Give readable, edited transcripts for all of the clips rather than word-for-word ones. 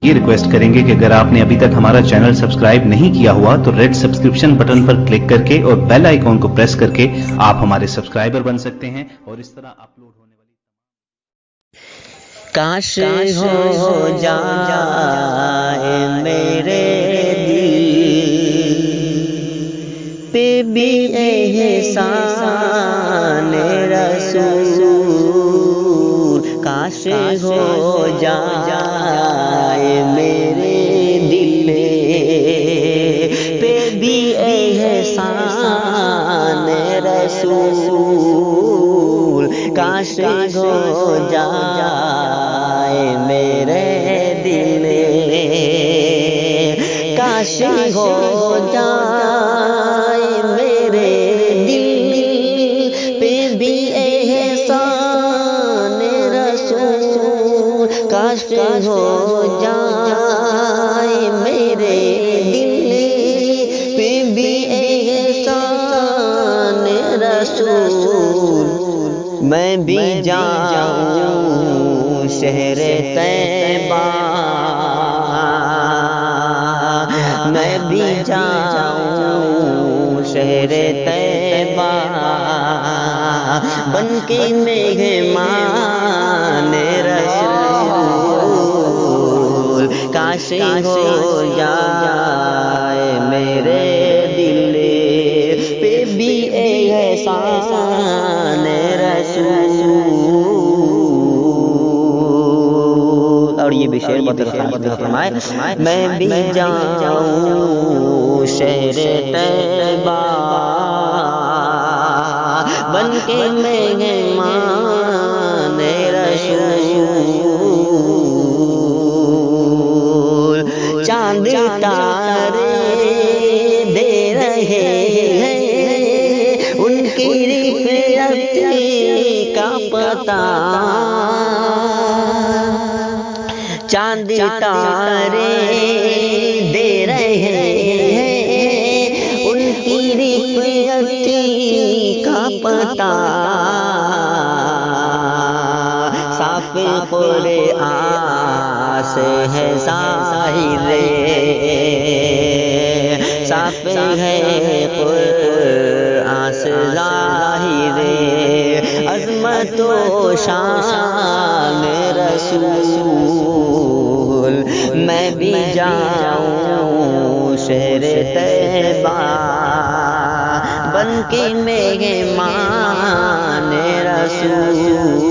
ये रिक्वेस्ट करेंगे कि अगर आपने अभी तक हमारा चैनल सब्सक्राइब नहीं किया हुआ तो रेड सब्सक्रिप्शन बटन पर क्लिक करके और बेल आइकॉन को प्रेस करके आप हमारे सब्सक्राइबर बन सकते हैं और इस तरह अपलोड होने वाली काश हो जाए मेरे दिल पे भी एहसान रसूल, काश हो जाए मेरे दिल पे भी एहसान रसूल, काश हो जाए मेरे दिल, काश हो जाए मेरे दिल पे भी एहसान रसूल, काश हो जाए मेरे दिल पे भी एहसान रसूल। मैं भी जाऊं शहर तैबा, मैं भी जाऊं शहर तैबा, बनके मेहमान रसूल, काश हो जाए मेरे दिल पे भी एहसान रसूल। और ये भी शेर फरमाए, मैं भी जाऊं शहर तैबा, बनके मेहमान रसूल, चांद तारे दे रहे हैं उनकी रिफ़अत का पता, चांद तारे दे रहे हैं उनकी रिफ़अत का पता, साफ़ कुरआन से है ज़ाहिर, साफ़ है कुरआन से ज़ाहिर, अज़मत व शान रसूल, मैं भी जाऊं शहर तैबा, बनके मेहमान रसूल,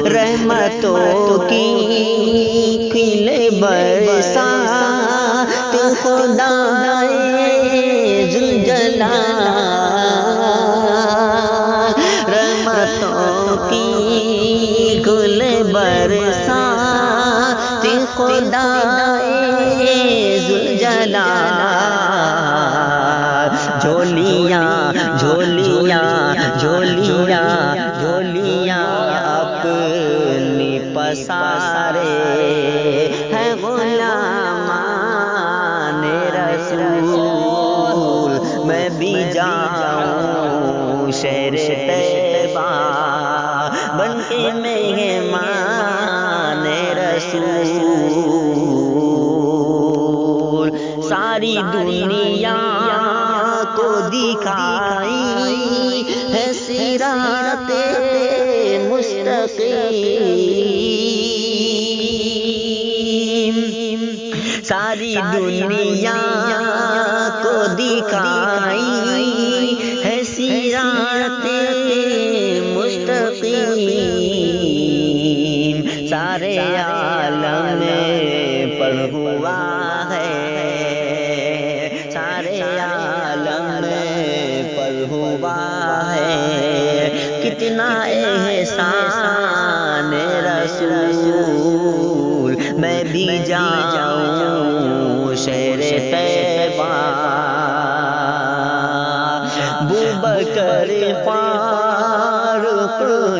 रहमतों की खिले बरसात खुदाए ज़ुल्जलाल, रहमतों की गुल बरसात खुदाए ज़ुल्जलाल, झोलियाँ झोलियाँ झोलियाँ झोलियाँ अपनी पसारे है गुलामान रसूल, मैं भी जाऊं शहर तैबा, बनके मेहमान रसूल, सारी दुनिया को दिखाई है सिराते मुस्तकीम, सारी दुनिया को दिखाई है सिराते मुस्तकीम, सारे आलम पर हुआ है, सारे आलम पर हुआ है कितना एहसान रसूल, मैं भी जाऊं शहर तैबा, अबू बकर फारूक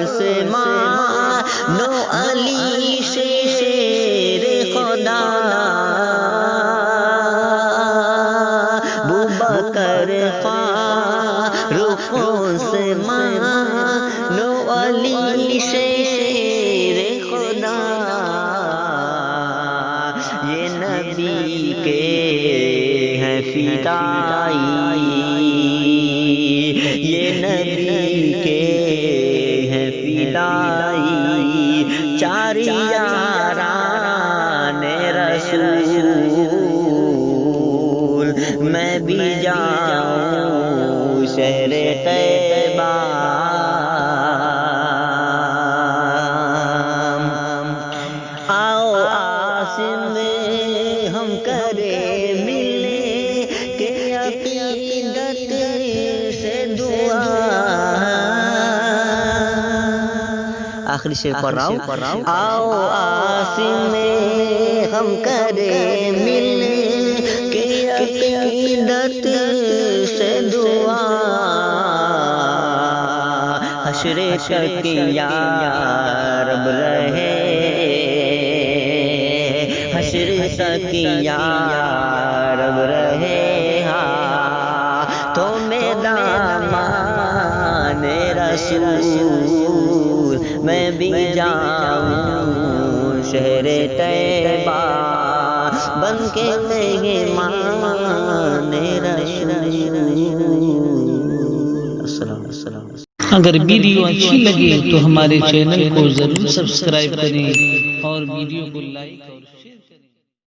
उस्मान अली शेर खुदा, अबू बकर फारूक उस्मान अली शेर खुदा, نبی کے ہیں فدائی، یہ نبی کے ہیں فدائی، چار یاران رسول، میں بھی جاؤں شہر طیبہ، آؤ آسم میں ہم کرے ملنے کے عقیدت سے دعا، آخری شعر پڑھ رہا ہوں، آؤ آسم میں ہم کرے ملنے کے عقیدت سے دعا، حشر تک یا رب رہے، حشر تک یا رب رہے تو میں دامان رسول، میں بھی جاؤں شہر طیبہ، بن کے مہمان رسول۔ اگر ویڈیو اچھی لگے تو ہمارے چینل کو ضرور سبسکرائب کریں اور ویڈیو کو لائک اور